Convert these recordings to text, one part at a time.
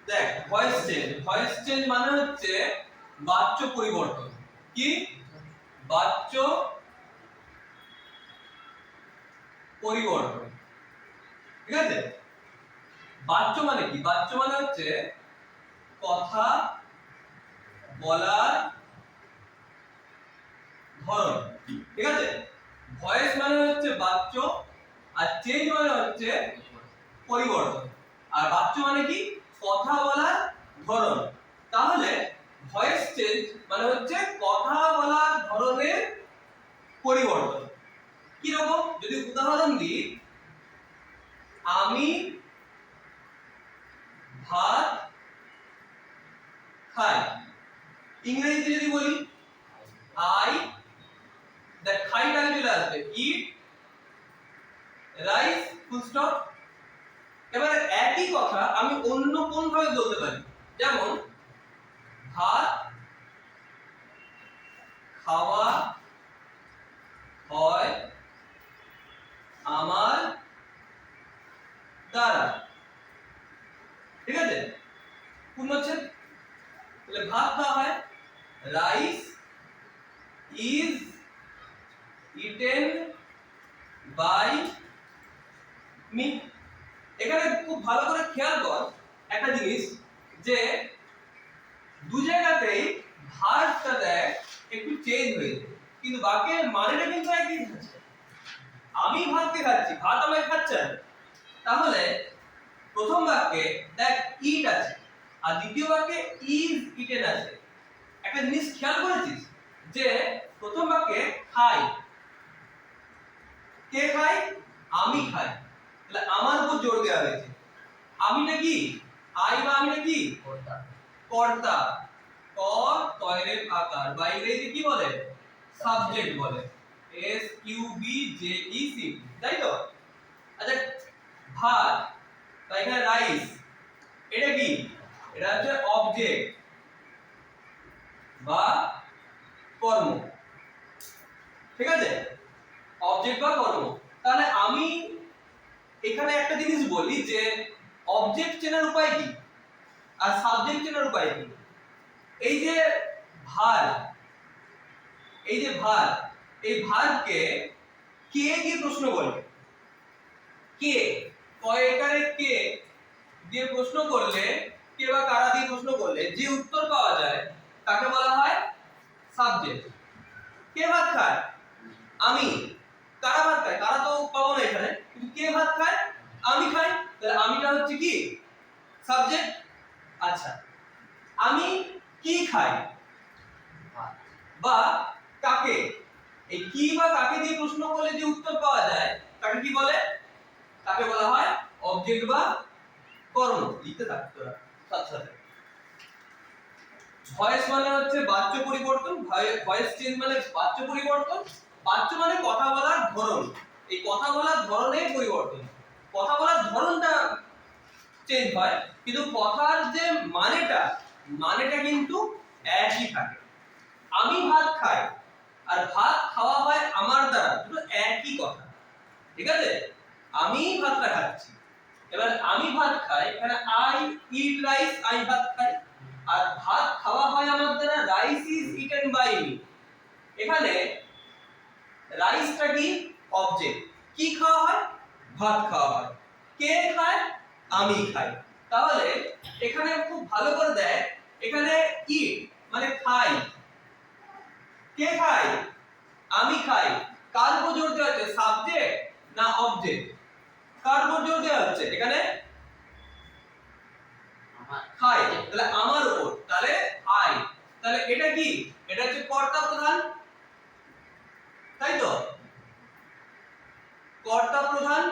দেখ voice change মানে হচ্ছে বাচ্য পরিবর্তন। কি বাচ্য পরিবর্তন, ঠিক আছে? বাচ্য মানে কি? বাচ্য মানে হচ্ছে কথা বলার ধরন, ঠিক আছে? ভয়েস মানে হচ্ছে বাচ্য, আর চেঞ্জ মানে হচ্ছে পরিবর্তন। আর বাচ্য মানে কি? কথা বলার ধরন। তাহলে ভয়েস চেঞ্জ মানে হচ্ছে কথা বলার ধরনের পরিবর্তন। কি রকম? যদি উদাহরণ দিই, আমি ভাত খাই। ইংরেজিতে যদি বলি আই, দেখ খাইটা চলে আসবে ইট রাইস ফুল স্টপ। এবার একই কথা আমি অন্য কোন ভাবে বলতে পারি, যেমন ভাত খাওয়া হয় আমার দ্বারা, ঠিক আছে? পূর্ণচ্ছেদ। তাহলে ভাত খাওয়া হয়, rice is eaten by me. এখানে খুব ভালো করে খেয়াল কর একটা জিনিস, যে দু জায়গাতেই ভার্বটা দেখ একটু চেঞ্জ হয়েছে, কিন্তু বাক্যের মানেটা কিন্তু একই আছে। আমি ভাতকে খাচ্ছি, ভাত আমাকে খাচ্ছে না। তাহলে প্রথম বাক্যে দেখ ইট আছে, আর দ্বিতীয় বাক্যে ইজ ইটেন আছে। একটা জিনিস খেয়াল করেছিস যে প্রথম বাক্যে খাই, কে খায়? আমি খাই। তাহলে আমার উপর জোর দেওয়া হয়েছে। আমিটা কি? আই বা আমিটা কি? কর্তা। কর্তা ক তয়রের আকার বা ইংরেজিতে কি বলে? সাবজেক্ট বলে, S Q B J E C, তাই তো? আচ্ছা, ভাত বা এখানে রাইস, এটা কি? এটা হচ্ছে অবজেক্ট বা কর্ম, ঠিক আছে? অবজেক্ট বা কর্ম। তাহলে আমি এখানে একটা জিনিস বলি যে অবজেক্ট চেনার উপায় কি আর সাবজেক্ট চেনার উপায় কি। এই যে ভার্ব, এই যে ভার্ব, এই ভার্বকে কে দিয়ে প্রশ্ন বলে। কে কয়কারে কে দিয়ে প্রশ্ন করলে, কে বা কারা দিয়ে প্রশ্ন করলে যে উত্তর পাওয়া যায় তাকে বলা হয় সাবজেক্ট। কে ভাত খায়? আমি। কারা ভাত খায়? কারা তো পাবো না এখানে, কিন্তু কে ভাত খায়? আমি খাই। তাহলে আমিটা হচ্ছে কি? সাবজেক্ট। আচ্ছা, আমি কি খাই বা কাকে, এই কি বা কাকে দিয়ে প্রশ্ন করলে যে উত্তর পাওয়া যায় তাকে কি বলে? তাকে বলা হয় অবজেক্ট বা কর্ম। লিখতে থাক তোরা সাথে সাথে। ভয়েস মানে হচ্ছে বাচ্য পরিবর্তন, ভয়েস চেঞ্জ মানে বাচ্য পরিবর্তন। বাচ্য মানে কথা বলার ধরন, এই কথা বলার ধরনের পরিবর্তন। কথা বলার ধরনটা চেঞ্জ হয়, কিন্তু কথার যে মানেটা কিন্তু একই থাকে। আমি ভাত খাই আর ভাত খাওয়া হয় আমার দ্বারা, দুটো একই কথা, ঠিক আছে? আমি ভাতটা খাচ্ছি। এবার আমি ভাত খাই, এখানে আই ইট রাইস, আই ভাত খাই। আর ভাত খাওয়া হয় আমার দ্বারা, rice is eaten by me. এখানে রাইসটা কি? অবজেক্ট। কি খাওয়া হয়? ভাত খাওয়া হয়। কে খায়? আমি খাই। তাহলে এখানে খুব ভালো করে দেখ, এখানে ইট মানে খাই, কে খায়? আমি খাই। কার উপর জোর দেওয়া হচ্ছে? সাবজেক্ট না অবজেক্ট? কার উপর জোর দেওয়া হচ্ছে এখানে? খাই, তাহলে আমার উপর, তাহলে আই। তাহলে এটা কি? এটা হচ্ছে কর্তা প্রধান, তাই তো? কর্তা প্রধান।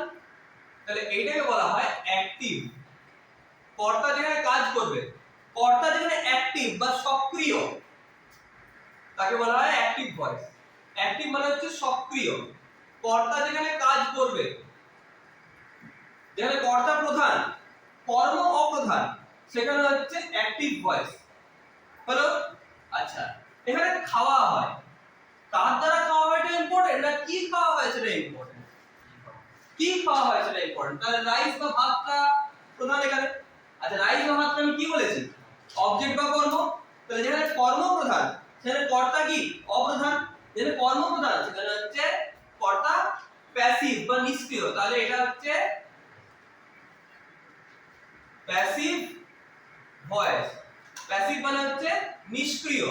তাহলে এইটাকে বলা হয় অ্যাক্টিভ। কর্তা যেখানে কাজ করবে, কর্তা যেখানে অ্যাক্টিভ বা সক্রিয়, তাকে বলা হয় অ্যাক্টিভ ভয়েস। অ্যাক্টিভ মানে হচ্ছে সক্রিয়। কর্তা যেখানে কাজ করবে, যেখানে কর্তা প্রধান, কর্ম অপ্রধান, সেখানে হচ্ছে অ্যাক্টিভ ভয়েস। হলো? আচ্ছা, এখানে খাওয়া হয়, কার দ্বারা খাওয়া হয় এটা ইম্পর্টেন্ট না কি খাওয়া হয় সেটা ইম্পর্টেন্ট? কি খাওয়া হয় সেটা ইম্পর্টেন্ট। তাহলে রাইস বা ভাতটা প্রধান এখানে। আচ্ছা রাইস বা ভাতটা আমি কি বলেছি? অবজেক্ট বা কর্ম। তাহলে যেখানে কর্ম প্রধান সেখানে কর্তা কি? অপ্রধান। যেখানে কর্ম প্রধান সেখানে হচ্ছে কর্তা প্যাসিভ বা নিষ্ক্রিয়। তাহলে এটা হচ্ছে প্যাসিভ ভয়েস। প্যাসিভ মানে হচ্ছে নিষ্ক্রিয়,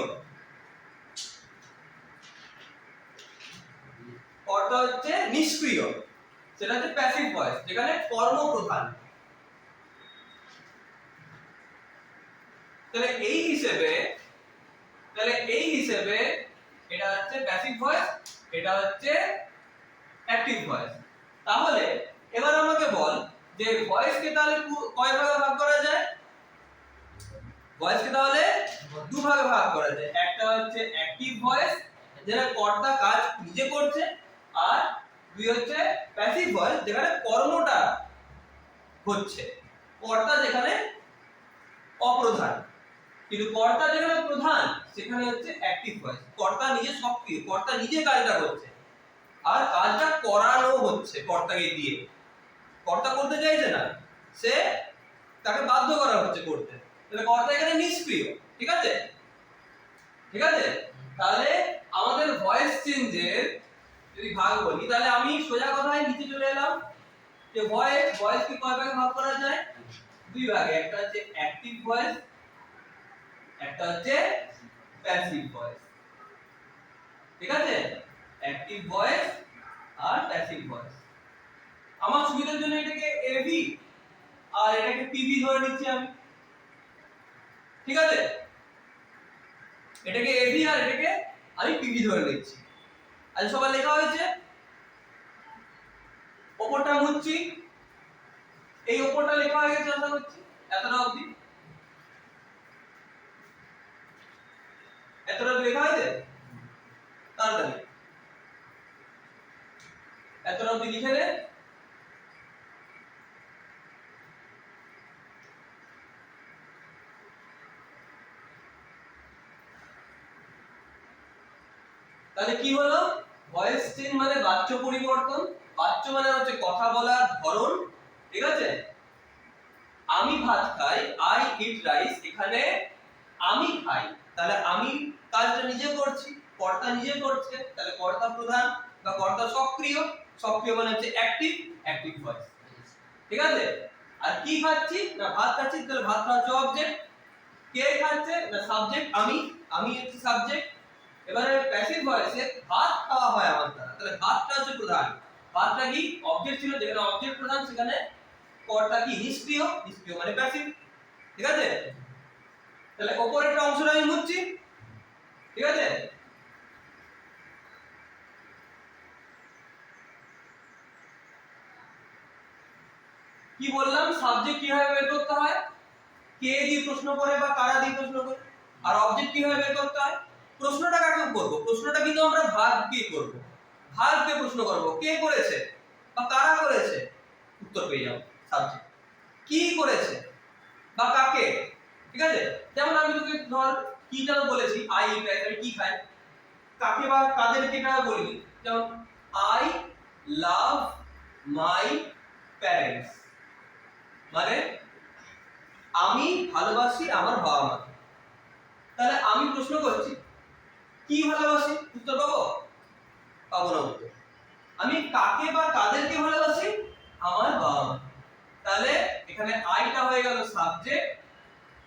কর্তা হচ্ছে নিষ্ক্রিয়, সেটা হচ্ছে প্যাসিভ ভয়েস যেখানে কর্ম প্রধান। তাহলে এই হিসেবে এটা হচ্ছে প্যাসিভ ভয়েস, এটা হচ্ছে অ্যাক্টিভ ভয়েস। তাহলে এবার আমাকে বল যে ভয়েসকে তাহলে কয় ভাগে ভাগ করা যায়? ভয়েসকে তাহলে দু ভাগে ভাগ করা যায়। একটা হচ্ছে অ্যাক্টিভ ভয়েস যেখানে কর্তা কাজ নিজে করছে, আর দুই হচ্ছে প্যাসিভ ভয়েস যেখানে কর্মটা হচ্ছে, কর্তা যেখানে অপ্রধান। কিন্তু কর্তা যেখানে প্রধান সেখানে হচ্ছে অ্যাক্টিভ ভয়েস, কর্তা নিজে সক্রিয়, কর্তা নিজে কাজটা করছে আর কাজটা করানো হচ্ছে কর্তাকে দিয়ে। কর্তা করতে চাইছে না, সে তাকে বাধ্য করা হচ্ছে করতে। তাহলে কর্তা এখানে নিষ্ক্রিয়। ঠিক আছে, ঠিক আছে। তাহলে আমাদের ভয়েস চেঞ্জের যদি ভাগ বলি, তাহলে আমি সোজা কথায় নিচে চলে এলাম যে ভয়েসকে কয় ভাগে ভাগ করা যায়? দুই ভাগে। একটা হচ্ছে অ্যাক্টিভ ভয়েস, একটা হচ্ছে প্যাসিভ ভয়েস। ঠিক আছে, অ্যাক্টিভ ভয়েস আর প্যাসিভ ভয়েস। আমার সুবিধার জন্য এটাকে এভি আর এটাকে পিভি ধরে নিচ্ছি আমি। ঠিক আছে, এটাকে এভি আর এটাকে আমি পিভি ধরে নিচ্ছি। আজ সবার লেখা হয়েছে, ওপরটা মুছছি, এই ওপরটা লেখা হয়ে গেছে আশা করছি এতটা অবধি। এতটা লেখা হয়েছে, তাড়াতাড়ি এতটা অবধি লিখে নে। তাহলে কি হলো? ভয়েস চেঞ্জ মানে বাচ্য পরিবর্তন। বাচ্য মানে হচ্ছে কথা বলার ধরন। ঠিক আছে, আমি ভাত খাই, আই ইট রাইস, এখানে আমি খাই, তাহলে আমি কাজটা নিজে করছি, কর্তা নিজে করছে, তাহলে কর্তা প্রধান বা কর্তা সক্রিয়। সক্রিয় মানে হচ্ছে অ্যাক্টিভ, অ্যাক্টিভ ভয়েস। ঠিক আছে, আর কি খাচ্ছি না ভাত খাচ্ছি, তাহলে ভাতটা হচ্ছে অবজেক্ট। কে খাচ্ছে না সাবজেক্ট, আমি, আমি হচ্ছে সাবজেক্ট। এবারে প্যাসিভ ভয়েসে ভাত খাওয়া হয় আমার দ্বারা, তাহলে ভাতটা হচ্ছে প্রধান। ভাতটা কি? অবজেক্ট ছিল, যেখানে অবজেক্ট প্রধান সেখানে কর্তা কি? নিষ্ক্রিয়, নিষ্ক্রিয় মানে প্যাসিভ। ঠিক আছে, তাহলে উপরের অংশটা আমি মুছছি। ঠিক আছে, কি বললাম? সাবজেক্ট কিভাবে বের করতে হয়? কে দিয়ে প্রশ্ন করে বা কারা দিয়ে প্রশ্ন করে। আর অবজেক্ট কিভাবে বের করতে হয়? প্রশ্নটা কাকে করব? প্রশ্নটা কিন্তু আমরা ভার্বকে করব। ভার্বকে প্রশ্ন করব, কে করেছে বা কারা করেছে, উত্তর পেয়ে যাবো সাবজেক্ট। কি করেছে বা কাকে। ঠিক আছে, যেমন আমি তোকে ধর কিটা তো বলেছি, আই ইট রাইস, আমি কি খাই। কাকে বা কাদেরকে এটা বলিনি, যেমন আই লাভ মাই প্যারেন্টস, মানে আমি ভালোবাসি আমার বাবা মাকে। তাহলে আমি প্রশ্ন করছি কি ভালোবাসি, উত্তর পাবো? পাবো না উত্তর। আমি কাকে বা কাদেরকে ভালোবাসি? আমার বাবা মা। তাহলে এখানে আইটা হয়ে গেল সাবজেক্ট,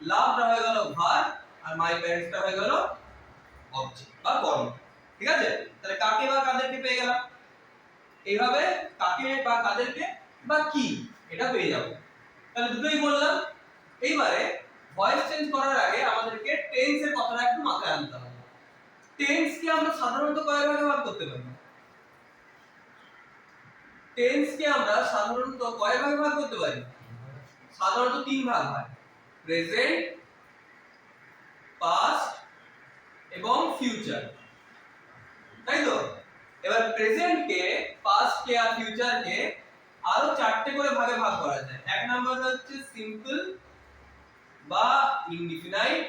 লাভটা হয়ে গেল ভার্ব, আর মাই প্যারেন্টসটা হয়ে গেল অবজেক্ট বা কর্ম। ঠিক আছে, তাহলে কাকে বা কাদেরকে পেয়ে গেলাম। এইভাবে কাকে বা কাদেরকে বা কি এটা পেয়ে যাব। তাহলে দুটোই বললাম। এইবারে ভয়েস চেঞ্জ করার আগে আমাদেরকে টেন্স এর কথাটা একটু মাথায় আনতে হবে। টেন্স কে আমরা সাধারণত কয় ভাগে ভাগ করতে পারি? টেন্স কে আমরা সাধারণত কয় ভাগে ভাগ করতে পারি? সাধারণত তিন ভাগ হয়, প্রেজেন্ট, পাস্ট এবং ফিউচার। তাই তো? এবার প্রেজেন্ট কে, পাস্ট কে আর ফিউচার কে আরো চারটে করে ভাগে ভাগ করা যায়। এক নাম্বার হচ্ছে সিম্পল বা ইনডিফিনাইট,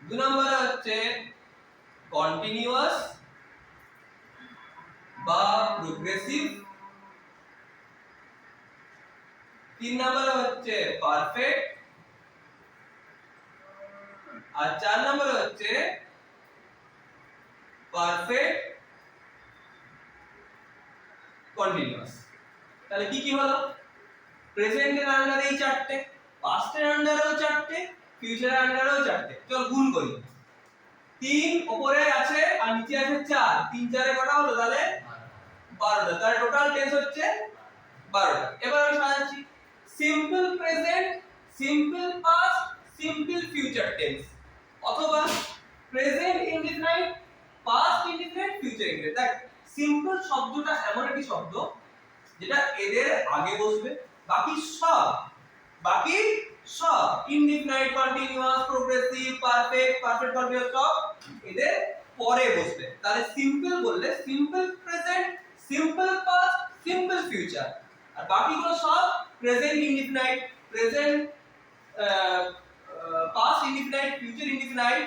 দুই নম্বরে হচ্ছে কন্টিনিউয়াস বা প্রোগ্রেসিভ, 3 নম্বরে হচ্ছে পারফেক্ট, আর 4 নম্বরে হচ্ছে পারফেক্ট কন্টিনিউয়াস। তাহলে কি কি হলো? প্রেজেন্টের আন্ডারে এই চারটে, পাস্টের আন্ডারেও চারটে, ফিউচারের আন্ডারেও চারটে। চল গুণ করি। 3 উপরে আছে আর নিচে আছে 4, 3 4 এ কটা হলো? তাহলে 12টা। তাহলে টোটাল টেন্স হচ্ছে 12টা। এবার আমি সাজাচ্ছি simple present, simple past, simple future tense, অথবা present indefinite, past indefinite, future indefinite. দেখ, সিম্পল শব্দটা এমন একটি শব্দ যেটা এদের আগে বসবে, বাকি সব indefinite, continuous, progressive, perfect, perfect continuous সব এদের পরে বসবে। তাহলে সিম্পল বললে simple present, simple past, simple future, আর বাকিগুলো সব present indefinite, present past indefinite, future indefinite,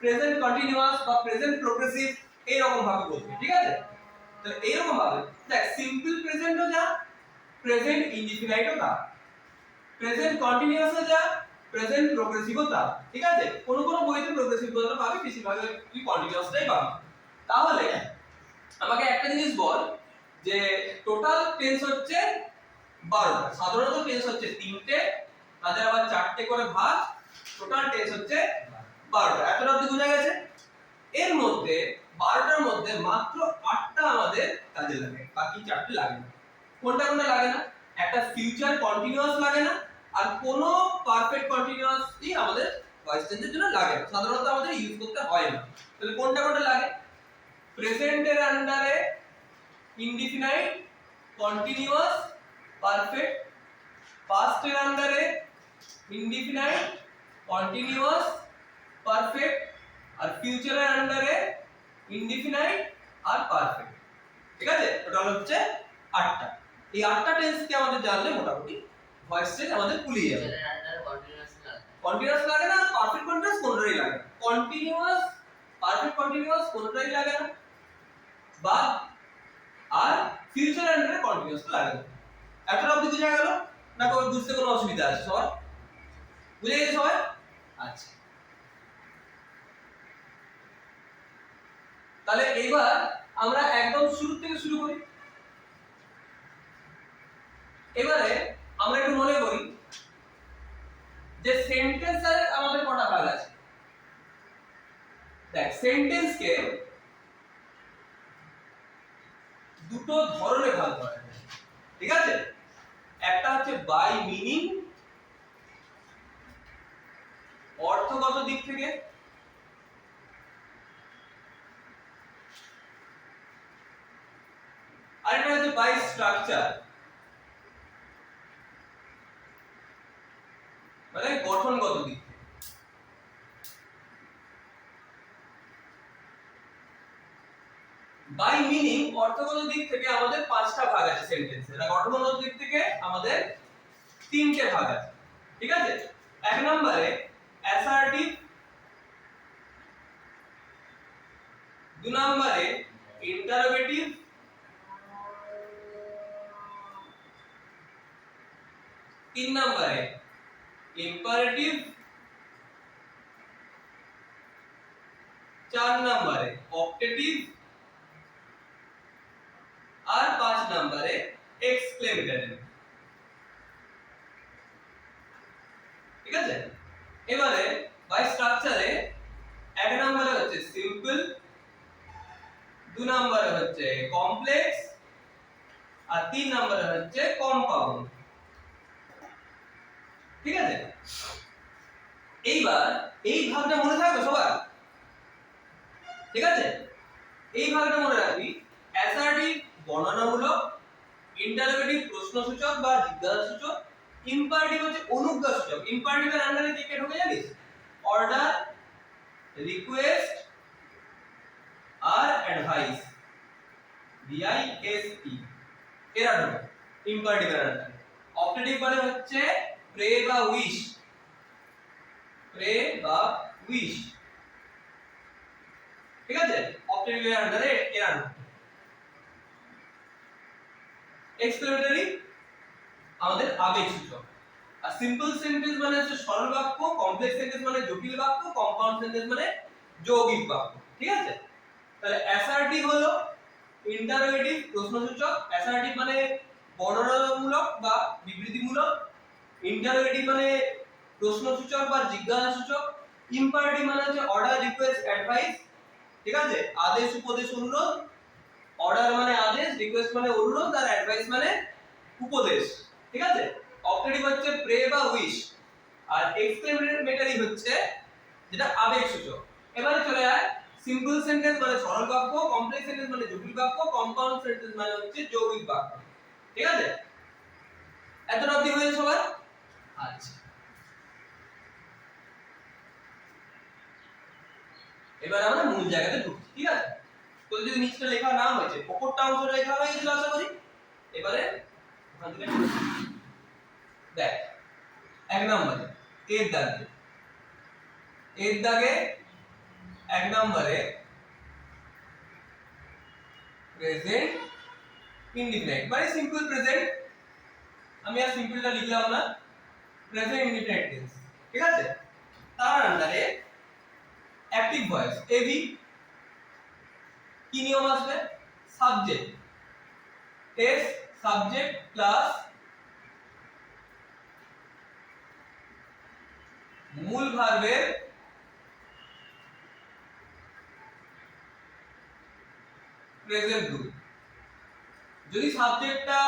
present continuous বা প্রেজেন্ট প্রোগ্রেসিভ, এই রকম ভাবে বলবে। ঠিক আছে? তো এই রকম ভাবে দেখ, সিম্পল প্রেজেন্টও যা, প্রেজেন্ট ইনডিফিনাইটও তা, প্রেজেন্ট কন্টিনিউয়াসও যা, প্রেজেন্ট প্রোগ্রেসিভও তা। ঠিক আছে? কোন কোন বইতে প্রোগ্রেসিভ কথাটা পাবি, বেশিরভাগ তুই কন্টিনিউয়াসটাই পাবি। তাহলে আমাকে একটা জিনিস বল যে টোটাল টেন্স হচ্ছে 12টা, সাধারণত টেন্স হচ্ছে 3টে, তাদের আবার 4টে করে ভাগ, টোটাল টেন্স হচ্ছে 12টা। এতটা অবধি বোঝা গেছে? এর মধ্যে 12টার মধ্যে মাত্র 8টা আমাদের কাজে লাগে, বাকি 4টে লাগে না। কোনটা কোনটা লাগে না? একটা ফিউচার কন্টিনিউয়াস লাগে না, আর কোনো পারফেক্ট কন্টিনিউয়াসই আমাদের ভয়েস টেন্সের জন্য লাগে না, সাধারণত আমাদের ইউজ করতে হয় না। তাহলে কোনটা কোনটা লাগে? প্রেজেন্টের আন্ডারে ইনডিফিনাইট, কন্টিনিউয়াস, পারফেক্ট, পাস্টের আন্ডারে ইনডিফিনাইট, কন্টিনিউয়াস, পারফেক্ট, আর ফিউচারের আন্ডারে ইনডিফিনাইট আর পারফেক্ট। ঠিক আছে? টোটাল হচ্ছে 8টা। এই 8টা টেন্সকে আমাদের জানলে মোটামুটি ভয়েস টেন্স আমাদের কুলিয়ে যাবে। ফিউচারের আন্ডারে কন্টিনিউয়াস লাগে না, পারফেক্ট কন্টিনিউয়াস কোনটাই লাগে না। কন্টিনিউয়াস, পারফেক্ট কন্টিনিউয়াস কোনটাই লাগে না, বা আর ফিউচার আন্ডারে কন্টিনিউয়াস লাগে না। এতটা অবধি বুঝা গেল না? বুঝতে কোনো অসুবিধা আছে সবার? বুঝে গেছে সবাই? আচ্ছা, তাহলে এবার আমরা একদম শুরু থেকে শুরু করি। এবারে আমরা একটু মনে করি যে সেন্টেন্সের আমাদের কটা ভাগ আছে। দেখ, সেন্টেন্সকে দুটো ধরনে ভাগ করা যায়। ঠিক আছে? একটা হচ্ছে বাই মিনিং, অর্থগত দিক থেকে, আর একটা হচ্ছে বাই স্ট্রাকচার, মানে গঠনগত দিক থেকে। বাই মিনিং, অর্থগত দিক থেকে আমাদের 5টা ভাগ আছে সেন্টেন্সের, আর গঠনগত দিক থেকে আমাদের 3টে ভাগ আছে। ঠিক আছে? এক নম্বরে অ্যাসার্টিভ, 2 নম্বরে ইন্টারোগেটিভ, 3 নম্বরে ইম্পারেটিভ, 4 নম্বরে অপটেটিভ, আর 5 নম্বরে এক্সক্লেমেটরি। ঠিক আছে? এবারে বাই স্ট্রাকচারে 1 নম্বরে হচ্ছে সিম্পল, 2 নম্বরে হচ্ছে কমপ্লেক্স, আর 3 নম্বরে হচ্ছে কম্পাউন্ড। ঠিক আছে? এইবার এই ভাগটা মনে থাকবে সবার? ঠিক আছে? এই ভাগটা মনে রাখবি। অ্যাসার্টিভ বর্ণনামূলক, ইন্টারোগেটিভ প্রশ্নসূচক বা জিজ্ঞাসাসূচক, ইম্পারেটিভ হচ্ছে অনুজ্ঞাসূচক। ইম্পারেটিভের আন্ডারে কি কি ঢোকে জানিস? অর্ডার, রিকোয়েস্ট আর অ্যাডভাইস, VISE, এরা ঢোকে ইম্পারেটিভের আন্ডারে। অপটেটিভ মানে হচ্ছে প্রে বা উইশ, প্রে বা উইশ। ঠিক আছে? অপটেটিভের আন্ডারে এরা ঢোকে। এক্সক্লেমেটরি আমাদের আবেগ সূচক। আর সিম্পল সেন্টেন্স মানে হচ্ছে সরল বাক্য, কমপ্লেক্স সেন্টেন্স মানে জটিল বাক্য, কম্পাউন্ড সেন্টেন্স মানে যৌগিক বাক্য। ঠিক আছে? তাহলে অ্যাসার্টিভ হলো ইন্টারোগেটিভ প্রশ্নসূচক, অ্যাসার্টিভ মানে বর্ণনামূলক বা বিবৃতিমূলক, ইন্টারোগেটিভ মানে প্রশ্নসূচক বা জিজ্ঞাসাসূচক, ইম্পারেটিভ মানে হচ্ছে অর্ডার, রিকোয়েস্ট, অ্যাডভাইস। ঠিক আছে? আদেশ, উপদেশ, অনুরোধ। অর্ডার মানে আদেশ, রিকোয়েস্ট মানে অনুরোধ, আর অ্যাডভাইস মানে উপদেশ। ঠিক আছে? অপটেটিভ হচ্ছে প্রে বা উইশ, আর এক্সক্লেমেটরি হচ্ছে যেটা আবেগ সূচক। এবারে চলে যায় সিম্পল সেন্টেন্স মানে সরল বাক্য, কমপ্লেক্স সেন্টেন্স মানে জটিল বাক্য, কম্পাউন্ড সেন্টেন্স মানে হচ্ছে যৌগিক বাক্য। ঠিক আছে? এতটা অবধি হয়েছে সবার? আচ্ছা, এবার আমরা মূল জায়গাতে ঢুকছি। ঠিক আছে? তো যদি নিচটা লেখা না হয়েছে, উপরটা অংশ লেখা হয়ে গেছিল আশা করি। এবারে ওখান থেকে দেখ, এক নম্বরে এর দাগে এক নম্বরে প্রেজেন্ট ইনডিফিনাইট মানে সিম্পল প্রেজেন্ট। আমি আর সিম্পলটা লিখলাম না, প্রেজেন্ট ইনডিফিনাইট টেন্স। ঠিক আছে? তার আন্ডারে অ্যাক্টিভ ভয়েস এবি, কি নিয়ম আসবে? সাবজেক্ট এস, সাবজেক্ট প্লাস মূল ভার্বের প্রেজেন্ট গ্রুপ। যদি সাবজেক্টটা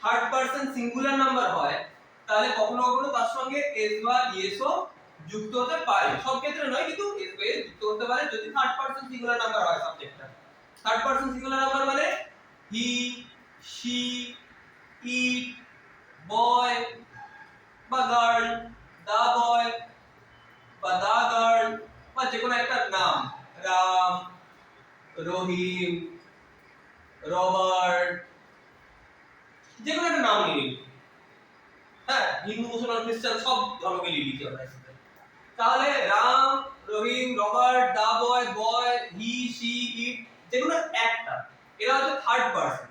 থার্ড পারসন সিঙ্গুলার নাম্বার হয়, তাহলে কখনো কখনো তার সঙ্গে এস বা ইএসও যুক্ত হতে পারে। সব ক্ষেত্রে নয়, কিন্তু এস বা এস যুক্ত হতে পারে যদি থার্ড পারসন সিঙ্গুলার নাম্বার হয় সাবজেক্টটা। থার্ড পারসন সিঙ্গুলার নাম্বার মানে হি, শি, ইট, বয় বা গার্ল, দা বয় বা দা গার্ল, বা যে কোনো একটা নাম, রাম, রহিম, রবার্ট, যে কোনো একটা নাম নিয়ে নিন। হ্যাঁ, হিন্দু, মুসলমান, খ্রিস্টান সব ধর্মকে নিয়ে নিতে হবে। তাহলে Ram, Rahim, Robert, the boy, boy, he, she, it, যে কোনো একটা, এরা হচ্ছে থার্ড পারসন।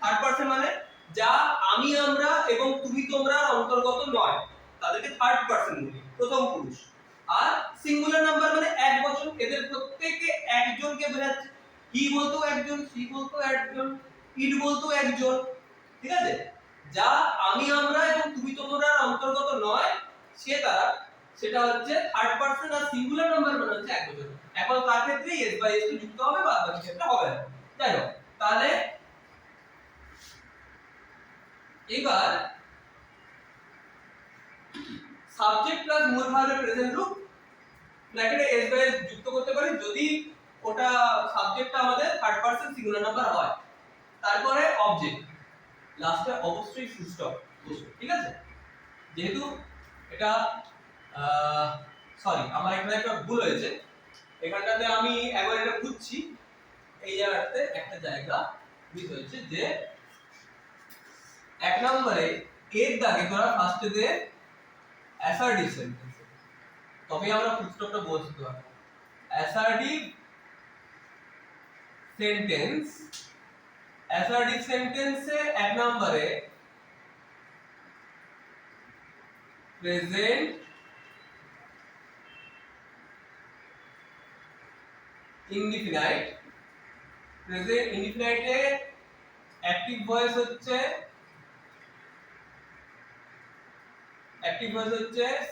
থার্ড পারসন মানে যা আমি, আমরা এবং তুমি, তোমরা অন্তর্গত নয়, তাদেরকে থার্ড পারসন বলি, প্রথম পুরুষ। আর সিঙ্গুলার নাম্বার মানে এক বচন, এদের প্রত্যেককে একজনকে বোঝাচ্ছে। হি বলতেও একজন, শি বলতেও একজন, ইট বলতেও একজন। ঠিক আছে? যা আমি, আমরা এবং তুমি, তোমরা অন্তর্গত নয় সে তারা, সেটা হচ্ছে থার্ড পারসন। আর সিঙ্গুলার নাম্বার মানে হচ্ছে এক বচন। এখন তার ক্ষেত্রে এস বাই এস যুক্ত হবে, বাদ বাকি ক্ষেত্রে হবে না। যাই হোক, তাহলে এবার সাবজেক্ট প্লাস মূল ভার্বের প্রেজেন্ট রূপ ব্র্যাকেটে এস বাই এস যুক্ত করতে পারি যদি ওটা সাবজেক্টটা আমাদের থার্ড পারসন সিঙ্গুলার নাম্বার হয়। তারপরে অবজেক্ট, লাস্টে অবশ্যই ফুল স্টপ বসবে। ঠিক আছে? যেহেতু এটা সরি, আমার এখানে একটা ভুল হয়েছে। এখানটাতে আমি একবার এটা বুঝছি, এই জায়গাটাতে একটা জায়গা মিস হয়েছে, যে এক নম্বরে এর দাগে তোরা ফার্স্টে দে অ্যাসার্টিভ সেন্টেন্স, তবে আমরা ফুল স্টপটা বলতে পারবো। অ্যাসার্টিভ সেন্টেন্স, অ্যাসার্টিভ সেন্টেন্সে এক নম্বরে প্রেজেন্ট ইনডিফিনাইট, প্রেজেন্ট ইনডিফিনাইটে অ্যাক্টিভ ভয়েস হচ্ছে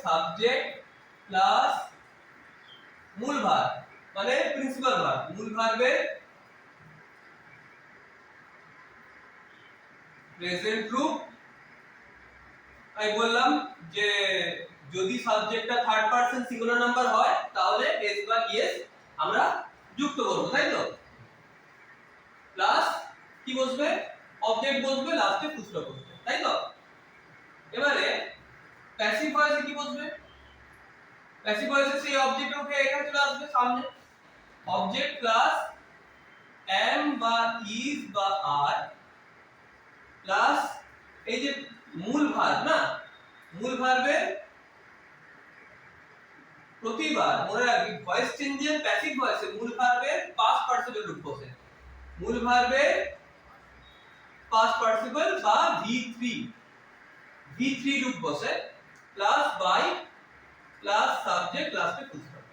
সাবজেক্ট প্লাস মূল ভার্ব মানে প্রিন্সিপাল ভার্ব। মূল ভার্বের প্রেজেন্ট রূপ আমি বললাম যে যদি সাবজেক্টটা থার্ড পারসন সিঙ্গুলার নাম্বার হয় তাহলে এস বা ইএস আমরা যুক্ত করব, তাই তো? প্লাস কি বসবে? অবজেক্ট বসবে, লাস্টে ফুল স্টপ বসবে, তাই তো? এবারে প্যাসিভ ভয়েসে কি বসবে? প্যাসিভ ভয়েসে সেই অবজেক্ট উঠে এখানে চলে আসবে সামনে। অবজেক্ট প্লাস এম বা ইজ বা আর প্লাস এই যে মূল ভার্ব না, মূল ভার্বের প্রতিবার মনে রাখবি ভয়েস চেঞ্জের প্যাসিভ ভয়েসে মূল ভার্বের পাস্ট পার্টিসিপল রূপ বসে। মূল ভার্বের past participle বা V3 রূপ বসে প্লাস বাই প্লাস সাবজেক্ট লাস্টে ফুল স্টপ।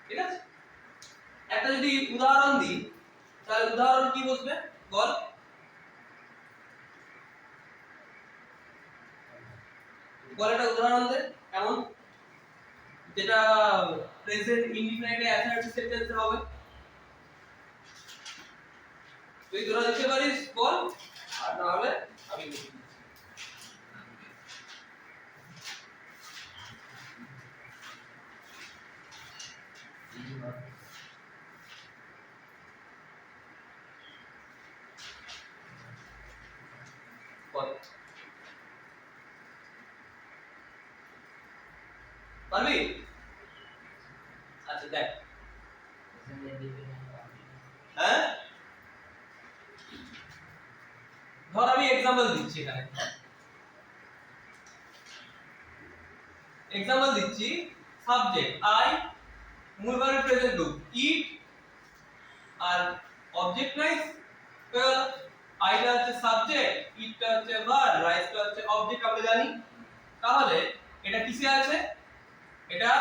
ঠিক আছে, একটা যদি উদাহরণ দিই তাহলে উদাহরণ কি বসবে বল? একটা উদাহরণ দে এমন যেটা প্রেজেন্ট ইনডিফিনাইটলি অ্যাসার্টিভ সেন্টেন্সে হবে। তুই ধরে দিতে পারিস বল, আর না হলে আমি বলি। বল পারবি? আচ্ছা দেখ, হ্যাঁ ধর আমি एग्जांपल দিচ্ছি এখানে, एग्जांपल দিচ্ছি সাবজেক্ট আই, মূল ভার্ব প্রেজেন্ট গ্রুপ ইট, আর অবজেক্ট রাইস। আইটা হচ্ছে সাবজেক্ট, ইটটা হচ্ছে ভার্ব, রাইসটা হচ্ছে অবজেক্ট আমরা জানি। তাহলে এটা কিসে আছে? এটা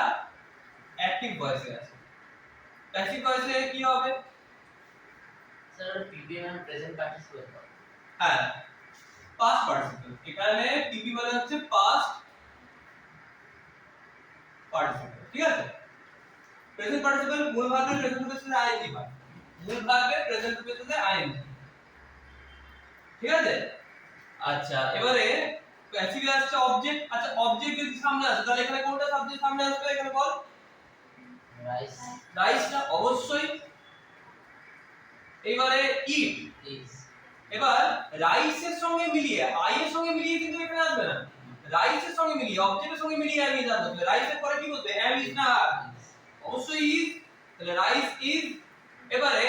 অ্যাক্টিভ ভয়েসে আছে। প্যাসিভ ভয়েসে কি হবে? স্যার পিপি মানে প্রেজেন্ট পার্টিসিপল। হ্যাঁ, পাস্ট পার্টিসিপল। এখানে পিপি মানে হচ্ছে পাস্ট পার্টিসিপল। ঠিক আছে, প্রেজেন্ট পার্টিসিপল মূল ভার্বের প্রেজেন্ট রূপের সাথে আইএনজি হয়, মূল ভার্বের প্রেজেন্ট রূপের সাথে আইএনজি। ঠিক আছে, আচ্ছা এবারে প্যাসিভে আসছে অবজেক্ট। আচ্ছা অবজেক্ট যদি সামনে আসে তাহলে এখানে কোনটা সাবজেক্ট সামনে আসবে এখানে বল? রাইস। রাইসটা অবশ্যই। এবারে ইট, এবার রাইসের সঙ্গে মিলিয়ে আই এর সঙ্গে মিলিয়ে কিন্তু এখানে আসবে না, রাইসের সঙ্গে মিলিয়ে অবজেক্টের সঙ্গে মিলিয়ে আমি ইজ আসবে। রাইসের পরে কি বলবে? এম ইজ না অবশ্যই ইজ, তাহলে রাইস ইজ। এবারে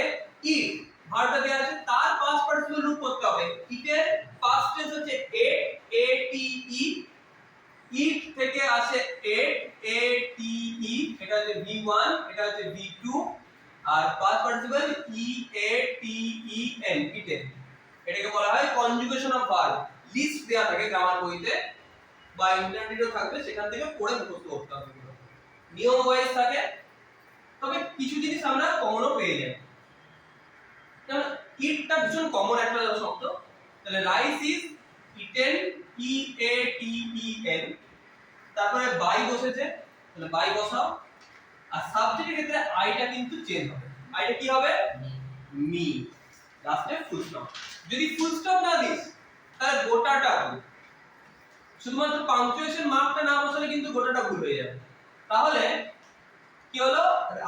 ইট ভার্বটা দেয়া আছে, তার পাস্ট পার্টিসিপল রূপ করতে হবে। ইটের পাস্ট টেন্স হচ্ছে এট, এ টি ই। ইট থেকে আসে এট, এ টি ই, এটা হচ্ছে V1, এটা হচ্ছে V2, আর পাস্ট পার্টিসিপল ই এ টি ই এন, ইটেন। এটাকে বলা হয় কনজুগেশন অফ ভার্ব। লিস্ট দেয়া থাকে গ্রামার বইতে বা ইন্টারনেটেও থাকবে, সেখান থেকে পড়ে মুখস্থ করতে হবে। নিয়ম ওয়াইজ থাকে, তবে কিছু জিনিস আমরা কমনও পেয়ে যাই। যেমন ইটটা ভীষণ কমন একটা শব্দ, তাহলে rice is eaten, E A T E N. তারপরে বাই বসেছে, তাহলে বাই বসাও। আর সাবজেক্টের ক্ষেত্রে আইটা কিন্তু চেঞ্জ হবে, আইটা কি হবে? মি, লাস্টে ফুল স্টপ। যদি ফুল স্টপ না দিস তাহলে গোটাটা ভুল, শুধুমাত্র পাংচুয়েশন মার্কটা না বসালে কিন্তু গোটাটা ভুল হয়ে যাবে। তাহলে কি হলো?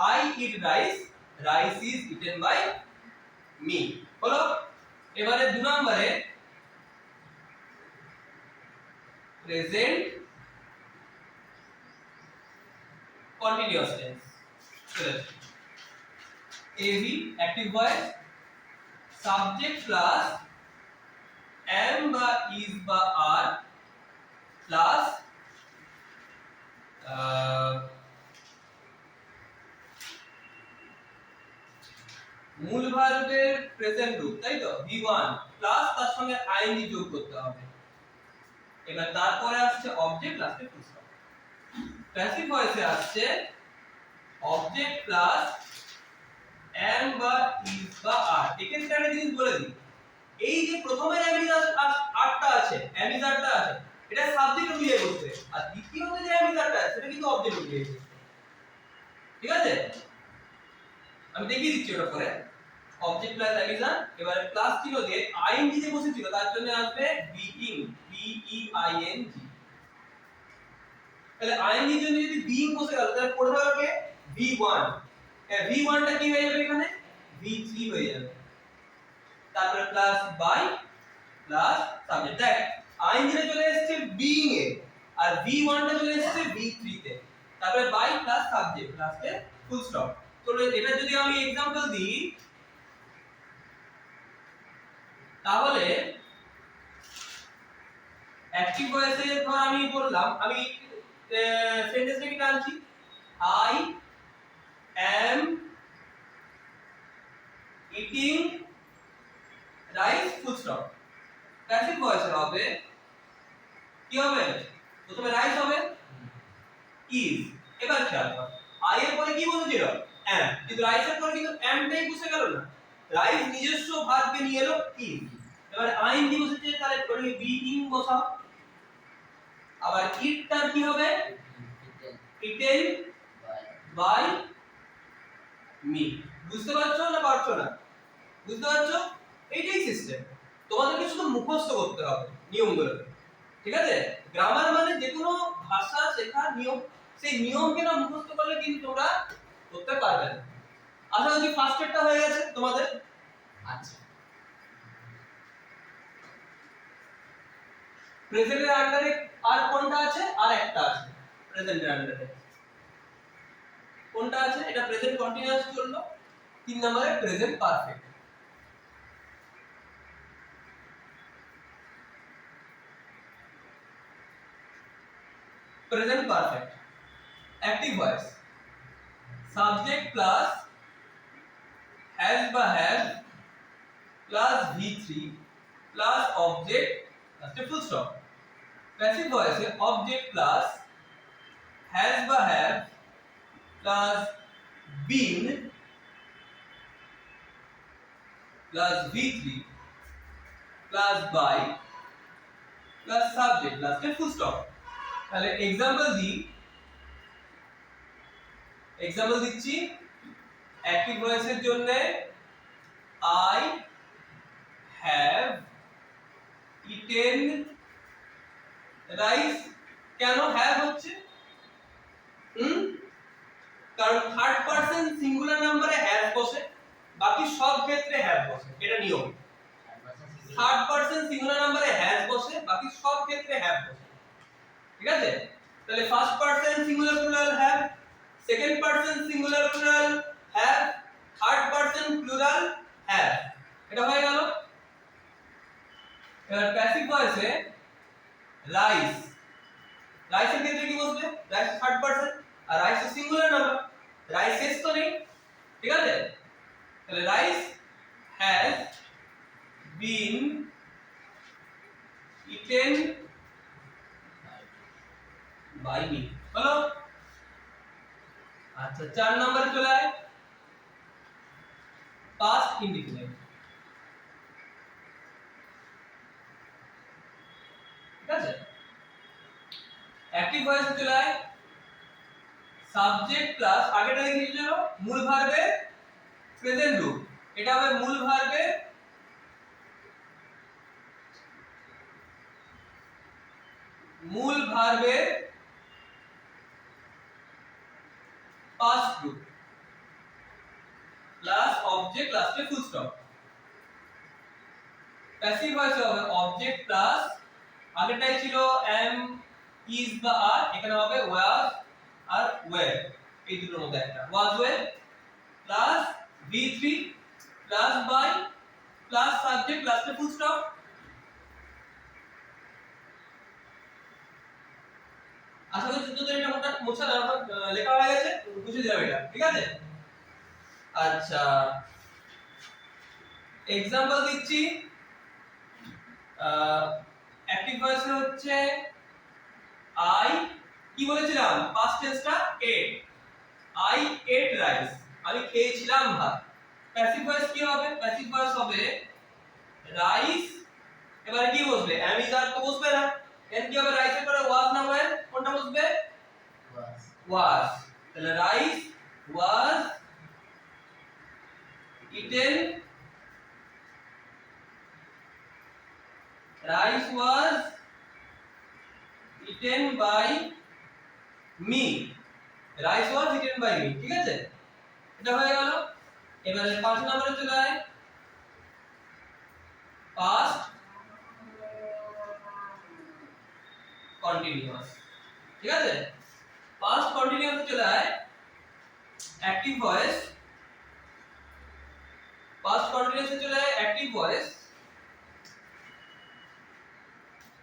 I eat rice, rice is eaten by me হলো। এবারে 2 নম্বরে present continuous tense. AV active voice, subject plus am বা ইজ বা আর প্লাস মূল ভার্বের প্রেজেন্ট রূপ, তাই তো? V1 প্লাস তার সঙ্গে আইএনজি যোগ করতে হবে। এবার তারপরে আসছে অবজেক্ট, লাস্টে ফুল স্টপ। প্যাসিভ ভয়েসে আসছে অবজেক্ট প্লাস এম বা ইজ বা আর। এক্ষেত্রে একটা জিনিস বলে দিই, এই যে প্রথমের এম ইজ আরটা আছে, এম ইজ আরটা আছে, এটা সাবজেক্ট অনুযায়ী বসবে, আর দ্বিতীয়তে যে এম ইজ আরটা আছে সেটা কিন্তু অবজেক্ট অনুযায়ী বসবে। ঠিক আছে, আমি দেখিয়ে দিচ্ছি ওটা পরে। অবজেক্ট প্লাস এম ইজ আর, এবারে প্লাস চিহ্ন দিয়ে আইএনজি যে বসেছিল তার জন্য আসবে being, B E I N G. তাহলে আইএনজি এর জন্য যদি বিইং বসে গেল তাহলে পড়ে থাকবে V1, V1 টা কি হয়ে যাবে এখানে? V3 হয়ে যাবে। তারপরে প্লাস বাই প্লাস সাবজেক্ট। দেখ আইএনজি টা চলে এসেছে বিইং এ, আর V1 টা চলে এসেছে V3 তে। তারপরে বাই প্লাস সাবজেক্ট, লাস্টে ফুল স্টপ। তো এটা যদি আমি एग्जांपल দিই তাহলে অ্যাক্টিভ ভয়েসে ধর আমি বললাম, আমি সেন্টেন্সটা কি টানছি, I am eating rice full stop. Passive ভয়েসে হবে কি হবে, প্রথমে রাইজ হবে ইজ। এবার খেয়াল কর আই এর পরে কি বসেছিল এম, কিন্তু রাইজ এর পরে কিন্তু এমটাই বসে গেল না, রাইজ নিজস্ব ভার্বকে নিয়ে এলো ইজ। এবার আইন কি বসেছে তাহলে ওটাকে বি ইং বসাও, আবার ইটটা কি হবে ইটেন বাই মি। বুঝতে পারছো না পারছো না? বুঝতে পারছো? এইটাই সিস্টেম, তোমাদেরকে শুধু মুখস্থ করতে হবে নিয়মগুলো, ঠিক আছে? গ্রামার মানে যে কোনো ভাষা শেখার নিয়ম, সেই নিয়মকে না মুখস্থ করলে কিন্তু তোমরা করতে পারবে না। আশা করি ফার্স্ট এডটা হয়ে গেছে তোমাদের। আচ্ছা প্রেজেন্টের আন্ডারে আর কোনটা আছে? আর একটা আছে প্রেজেন্টের আন্ডারে। কোনটা আছে? এটা প্রেজেন্ট কন্টিনিউয়াস চললো, 3 নম্বরে present perfect. Present perfect active voice, subject plus has বা have plus v3 plus object লাস্টে ফুল স্টপ। প্যাসিভ ভয়েসে অবজেক্ট প্লাস হ্যাজ বা have plus been plus v3 plus by plus subject লাস্টে full stop. তাহলে example দিচ্ছি active ভয়েসের জন্য I have eaten rice. কেন হ্যাভ হচ্ছে? কারণ থার্ড পারসন সিঙ্গুলার নম্বরে হ্যাভ বসে, বাকি সব ক্ষেত্রে হ্যাভ বসে, এটা নিয়ম। থার্ড পারসন সিঙ্গুলার নম্বরে হ্যাজ বসে, বাকি সব ক্ষেত্রে হ্যাভ বসে, ঠিক আছে? তাহলে first person singular plural have, second person singular plural have, third person plural have, এটা হয়ে গেল। এবার প্যাসিভ ভয়েসে রাইস, রাইসের ক্ষেত্রে কি বসবে? রাইস থার্ড পারসন, আর রাইস সিঙ্গুলার নাম্বার, রাইস শেষ তো নেই, ঠিক আছে? তাহলে rice has been eaten by me, হলো? আচ্ছা 4 নম্বরে চলে আয়, পাস্ট ইনডিফিনিট, ঠিক আছে? অ্যাক্টিভ ভয়েসে চলে আয়, সাবজেক্ট প্লাস আগেটা লিখেছিল মূল ভার্বে প্রেজেন্ট রূপ, এটা হবে মূল ভার্বে পাস্ট রূপ প্লাস অবজেক্ট লাস্টে ফুল স্টপ। প্যাসিভ ভয়েসে হবে অবজেক্ট প্লাস আগেরটাই ছিল এম ইজ বা আর, এখানে হবে ওয়াজ আর ওয়্যার, এই দুটোর মধ্যে একটা was were plus v3 plus by plus subject লাস্টে ফুল স্টপ। আশা করি তোদের এটা মোছা লেখা হয়ে গেছে, বুঝে দিলাম এটা, ঠিক আছে? আচ্ছা এক্সাম্পল দিচ্ছি, অ্যাক্টিভ ভয়েসে হচ্ছে আই কি বলেছিলাম পাস্ট টেন্সটা এট, আই এট রাইস, আমি খেয়েছিলাম ভাত। প্যাসিভ ভয়েস কি হবে? প্যাসিভ ভয়েস হবে রাইস, এবারে কি বসবে? এম ইজ আর তো বসবে না, এন কি হবে? রাইসের পরে ওয়াজ না ওয়্যার, কোনটা বসবে? ওয়াজ। তাহলে rice was eaten, rice was eaten by me, rice was eaten by me, ঠিক আছে? এটা হয়ে গেল। এবারে 5 নম্বরে চলে আয়, past continuous, ঠিক আছে? past continuous চলে আয়, অ্যাক্টিভ ভয়েস, past continuous চলে আয় অ্যাক্টিভ ভয়েস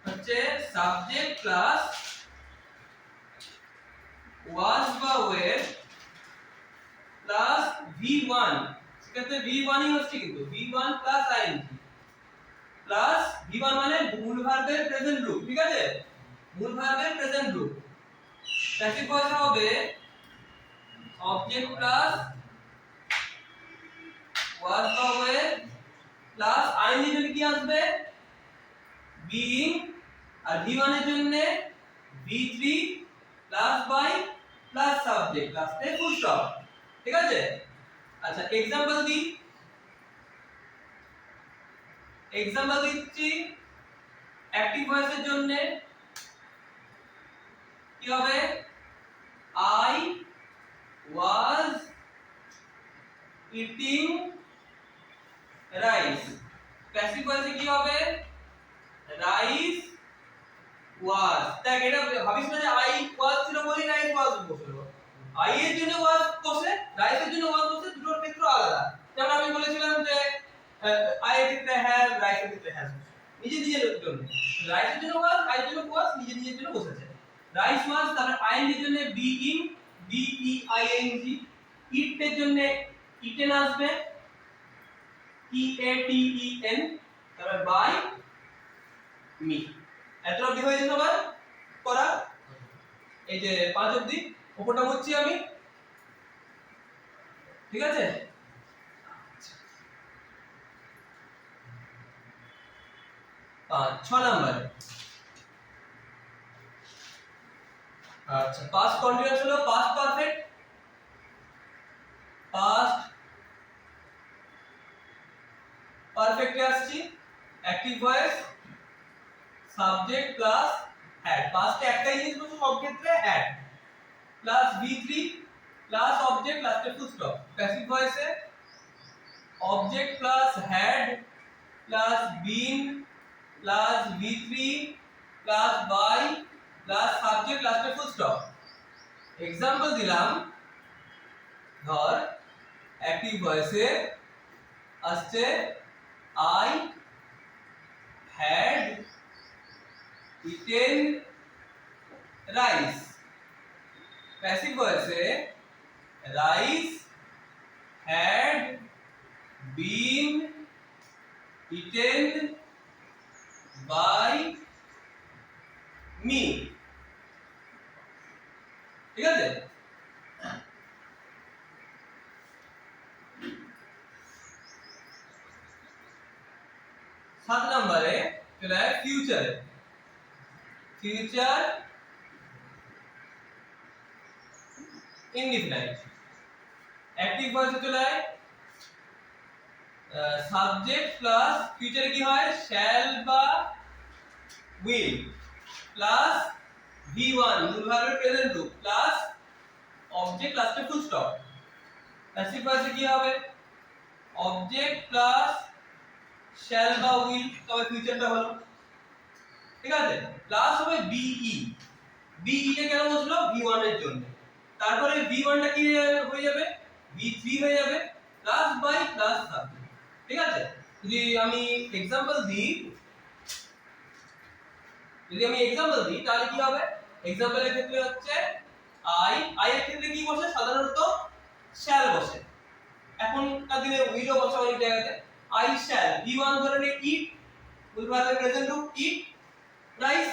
হচ্ছে সাবজেক্ট প্লাস ওয়াজ বা ওয়্যার প্লাস v1, সেক্ষেত্রে v1 ই হচ্ছে কিন্তু v1 plus ing, plus V1 মানে মূল ভার্বের প্রেজেন্ট গ্রুপ, ঠিক আছে, মূল ভার্বের প্রেজেন্ট গ্রুপ। প্যাসিভ ভয়েসে হবে অবজেক্ট প্লাস ওয়াজ বা ওয়ে প্লাস আইএনজি জন্য কি আসবে বিইং, আর V1 এর জন্য V3 plus by plus subject লাস্টে ফুল স্টপ, ঠিক আছে। আচ্ছা এক্সাম্পল দিচ্ছি। অ্যাক্টিভ ভয়েসের জন্য কি হবে I was eating rice. Passive ভয়েসে কি হবে রাইস ওয়াজ। দেখ এটা ভাবিস না যে আই ওয়াজ ছিল বলি রাইস ওয়াজ বসলো, আই এর জন্য ওয়াজ বসে রাইসের জন্য ওয়াজ বসে, দুটোর ক্ষেত্রে আলাদা। যেমন আমি বলেছিলাম যে আই এর ক্ষেত্রে হ্যাভ, রাইসের ক্ষেত্রে হ্যাজ, নিজে নিজের জন্য। রাইসের জন্য ওয়াজ, আই এর জন্য ওয়াজ, নিজে নিজের জন্য বসেছে। রাইস ওয়াজ, তারপরে আইএনজি এর জন্য বিইং, বিইআইএনজি। ইট এর জন্য ইটেন আসবে ইএটিইএন, তারপরে বাই মি। এত অবধি হয়েছে সবার করা? এই যে 5 অবধি উপরটা মুছছি আমি, ঠিক আছে। 6 নাম্বার। আচ্ছা পাস্ট কন্টিনিউয়াস হলো পাস্ট পারফেক্ট। পাস্ট পারফেক্টে আসছি active voice subject plus had. পাস্টে একটাই জিনিস বলছো সব ক্ষেত্রে had plus V3 plus object লাস্টে ফুল স্টপ। প্যাসিভ ভয়েসে object plus had plus been plus V3 plus by plus subject লাস্টে ফুল স্টপ। এক্সাম্পল দিলাম, ধর অ্যাক্টিভ ভয়েসে আসছে I had eaten rice. Passive ভয়েসে rice had been eaten by me, ঠিক আছে। সাত নম্বরে চলে যায় ফিউচারে। Future indefinite. অ্যাক্টিভ ভয়েসে চলে যায় সাবজেক্ট প্লাস ফিউচারে কি হয় শ্যাল বা উইল প্লাস V1 মূল ভার্বের প্রেজেন্ট গ্রুপ প্লাস অবজেক্ট লাস্টে ফুল স্টপ। প্যাসিভ ভয়েসে কি হবে অবজেক্ট প্লাস শ্যাল বা উইল, তবে ফিউচারটা হলো, ঠিক আছে, প্লাস হবে বিই। বিই টা কেন বসলো V1 এর জন্য, তারপরে V1 টা কি হয়ে যাবে V3 হয়ে যাবে প্লাস বাই প্লাস সাবজেক্ট, ঠিক আছে। যদি আমি এক্সাম্পল দিই তাহলে কি হবে এক্সাম্পলের ক্ষেত্রে হচ্ছে আই এর ক্ষেত্রে কি বসে সাধারণত শ্যাল বসে, এখনকার দিনে উইলও বসে অনেক জায়গাতে। আই শ্যাল V1 ধরে নে ইট, মূল ভার্বের প্রেজেন্ট গ্রুপ ইট রাইস।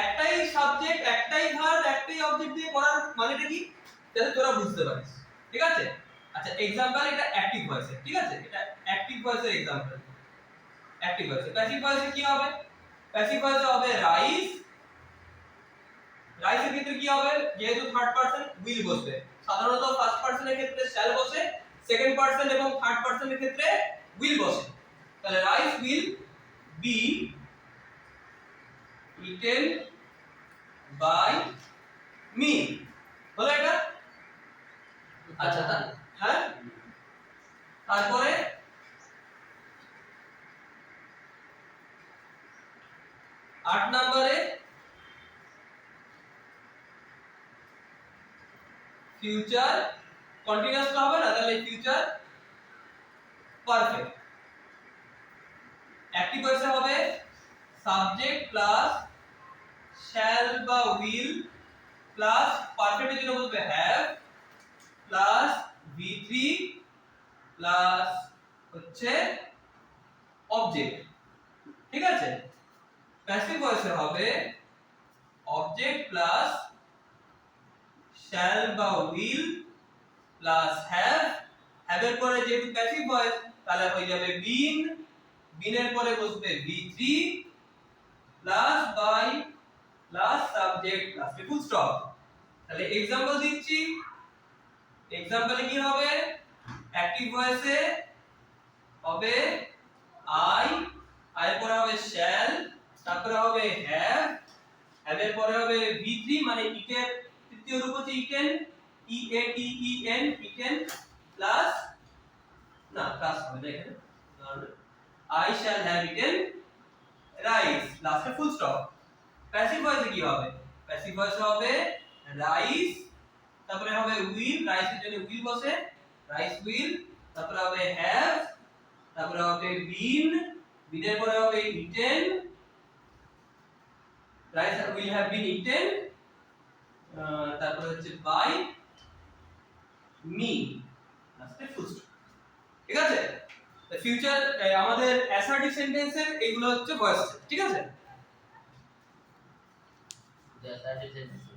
একটাই সাবজেক্ট একটাই ভার্ব একটাই অবজেক্ট দিয়ে করার মানেটা কি যাতে তোরা বুঝতে পারিস, ঠিক আছে। আচ্ছা এক্সাম্পল এটা অ্যাক্টিভ ভয়েসে, ঠিক আছে, এটা অ্যাক্টিভ ভয়েসের এক্সাম্পল। অ্যাক্টিভ ভয়েসে প্যাসিভ ভয়েসে কি হবে প্যাসিভ ভয়েসে হবে রাইস। রাইসের ক্ষেত্রে কি হবে যেহেতু থার্ড পারসন উইল বসবে, সাধারণত ফার্স্ট পারসনের ক্ষেত্রে শ্যাল বসে, সেকেন্ড পারসন এবং থার্ড পারসনের ক্ষেত্রে উইল বসে। তাহলে rice will be eaten by me, হলো এটা। আচ্ছা হ্যাঁ, তারপরে 8 নম্বরে ফিউচার কন্টিনিউয়াস তো হবে না, তাহলে ফিউচার পারফেক্ট। অ্যাক্টিভ ভয়েসে হবে সাবজেক্ট প্লাস শ্যাল বা উইল প্লাস পারফেক্টের জন্য বলবে হ্যাভ প্লাস V3 প্লাস হচ্ছে অবজেক্ট, ঠিক আছে প্যাসিভ ভয়েসে হবে অবজেক্ট প্লাস শ্যাল বা উইল প্লাস হ্যাভ এর পরে যেহেতু প্যাসিভ ভয়েস তাহলে হয়ে যাবে বিন বিনের পরে বসবে V3 plus by plus subject plus full stop তাহলে एग्जांपल দিচ্ছি एग्जांपले কি হবে অ্যাক্টিভ ভয়েসে হবে আই এর পরে হবে শ্যাল তারপরে হবে হ্যাভ এর পরে হবে V3 মানে ইটের তৃতীয় রূপ হচ্ছে ইটেন ইটেন প্লাস না প্লাস হবে না এখানে I shall have eaten rice লাস্টে ফুল স্টপ প্যাসিভ ভয়েসে কি হবে প্যাসিভ ভয়েসে হবে রাইস তারপরে হবে উইল রাইসের জন্য উইল বসে রাইস উইল তারপরে হবে হ্যাভ তারপরে হবে বিন বিনের পরে হবে eaten rice will have been eaten তারপরে হচ্ছে বাই মি লাস্টে ফুল স্টপ ঠিক আছে ফিউচার আমাদের অ্যাসার্টিভ সেন্টেন্সের এগুলো হচ্ছে ভয়েস ঠিক আছে The assertive sentence.